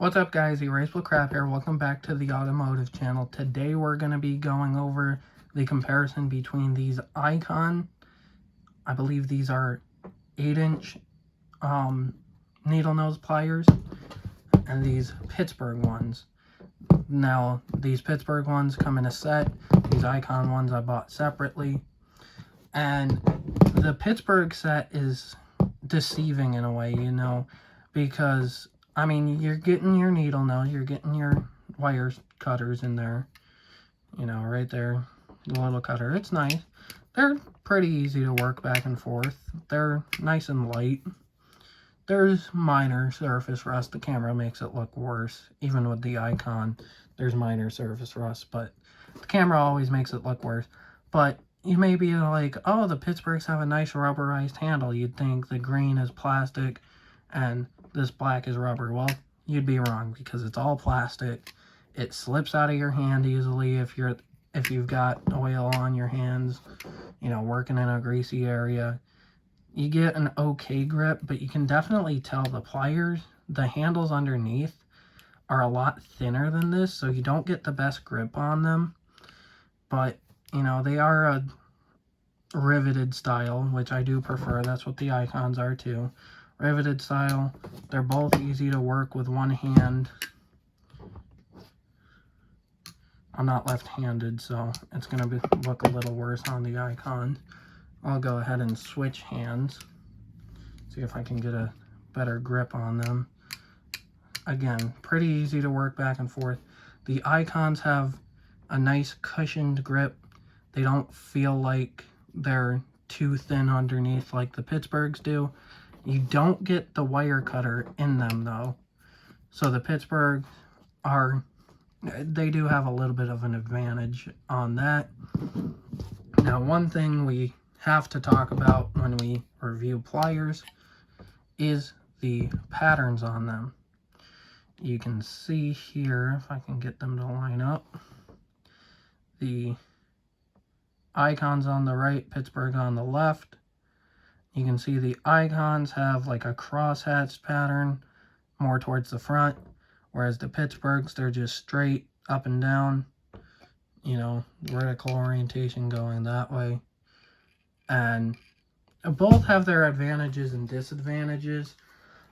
What's up, guys? Erasable Crap here. Welcome back to the Automotive Channel. Today we're going to be going over the comparison between these Icon, I believe these are 8-inch needle nose pliers, and these Pittsburgh ones. Now, these Pittsburgh ones come in a set. These Icon ones I bought separately. And the Pittsburgh set is deceiving in a way, you know, because I mean, you're getting your needle nose, you're getting your wire cutters in there, you know, right there, the little cutter. It's nice. They're pretty easy to work back and forth. They're nice and light. There's minor surface rust. The camera makes it look worse. Even with the Icon, there's minor surface rust, but the camera always makes it look worse. But you may be like, oh, the Pittsburghs have a nice rubberized handle. You'd think the green is plastic and this black is rubber. Well, you'd be wrong, because it's all plastic. It slips out of your hand easily if you've got oil on your hands, you know, working in a greasy area. You get an okay grip, but you can definitely tell the pliers, the handles underneath are a lot thinner than this, so you don't get the best grip on them. But, you know, they are a riveted style, which I do prefer. That's what the Icons are too. Riveted style. They're both easy to work with one hand. I'm not left-handed, so it's going to look a little worse on the Icon. I'll go ahead and switch hands. See if I can get a better grip on them. Again, pretty easy to work back and forth. The Icons have a nice cushioned grip. They don't feel like they're too thin underneath like the Pittsburghs do. You don't get the wire cutter in them though. So the Pittsburghs they do have a little bit of an advantage on that. Now, one thing we have to talk about when we review pliers is the patterns on them. You can see here, if I can get them to line up, the Icons on the right, Pittsburgh on the left. You can see the Icons have like a cross-hatched pattern more towards the front, whereas the Pittsburghs, they're just straight up and down, you know, vertical orientation going that way. And both have their advantages and disadvantages.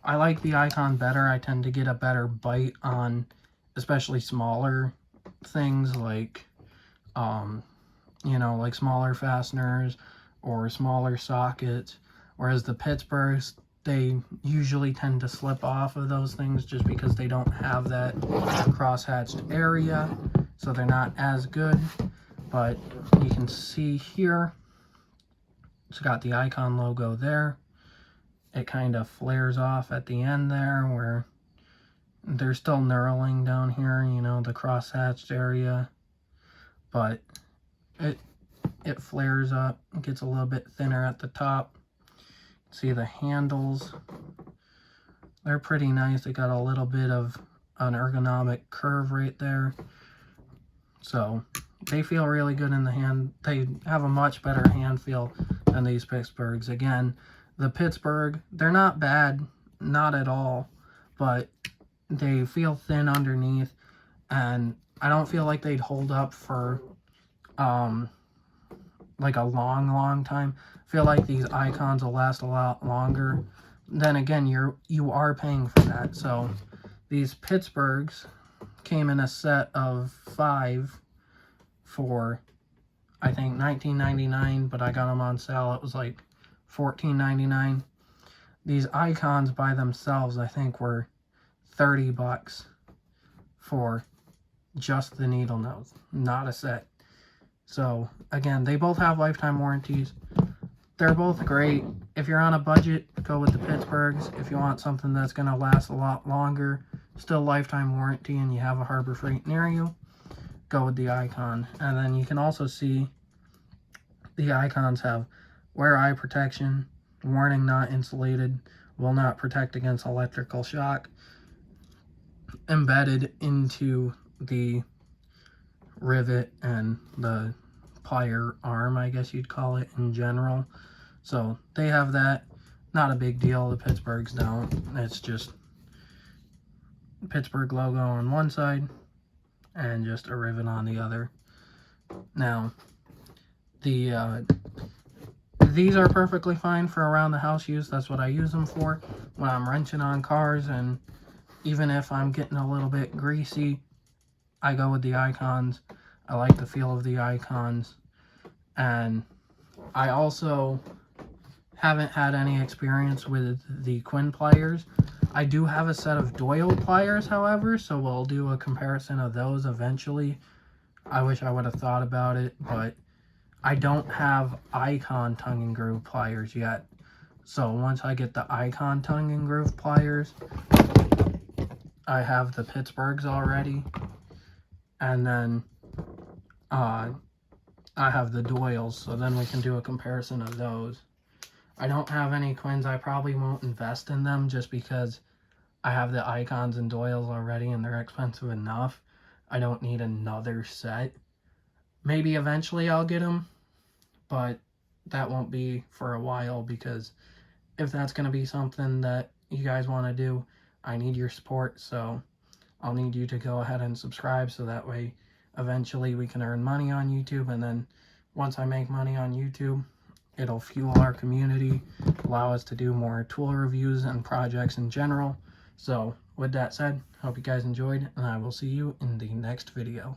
I like the Icon better. I tend to get a better bite on especially smaller things like, you know, like smaller fasteners or smaller sockets. Whereas the Pittsburghs, they usually tend to slip off of those things just because they don't have that cross-hatched area, so they're not as good. But you can see here, it's got the Icon logo there. It kind of flares off at the end there where there's still knurling down here, you know, the cross-hatched area. But it flares up, gets a little bit thinner at the top. See the handles, they're pretty nice. They got a little bit of an ergonomic curve right there. So they feel really good in the hand. They have a much better hand feel than these Pittsburghs. Again, the Pittsburgh, they're not bad, not at all, but they feel thin underneath, and I don't feel like they'd hold up for like a long time. I feel like these Icons will last a lot longer. Then again, you are paying for that. So these Pittsburghs came in a set of 5 for, I think, $19.99, but I got them on sale. It was like $14.99. These Icons by themselves, I think, were $30 for just the needle nose, not a set. So again, they both have lifetime warranties. They're both great. If you're on a budget, go with the Pittsburghs. If you want something that's going to last a lot longer, still lifetime warranty, and you have a Harbor Freight near you, go with the Icon. And then you can also see the Icons have wear eye protection, warning not insulated, will not protect against electrical shock, embedded into the rivet and the plier arm, I guess you'd call it in general. So they have that. Not a big deal. The Pittsburghs don't. It's just Pittsburgh logo on one side and just a rivet on the other. Now, these are perfectly fine for around the house use. That's what I use them for when I'm wrenching on cars, and even if I'm getting a little bit greasy, I go with the icons. I like the feel of the icons, and I also haven't had any experience with the Quinn pliers. I do have a set of Doyle pliers, however, so we'll do a comparison of those eventually. I wish I would have thought about it, but I don't have icon tongue and groove pliers yet. So once I get the icon tongue and groove pliers, I have the Pittsburghs already, and then I have the Doyles, so then we can do a comparison of those. I don't have any Quins. I probably won't invest in them just because I have the icons and Doyles already and they're expensive enough. I don't need another set. Maybe eventually I'll get them, but that won't be for a while, because if that's going to be something that you guys want to do, I need your support. So I'll need you to go ahead and subscribe, so that way eventually we can earn money on YouTube, and then once I make money on YouTube, it'll fuel our community, allow us to do more tool reviews and projects in general. So with that said, hope you guys enjoyed, and I will see you in the next video.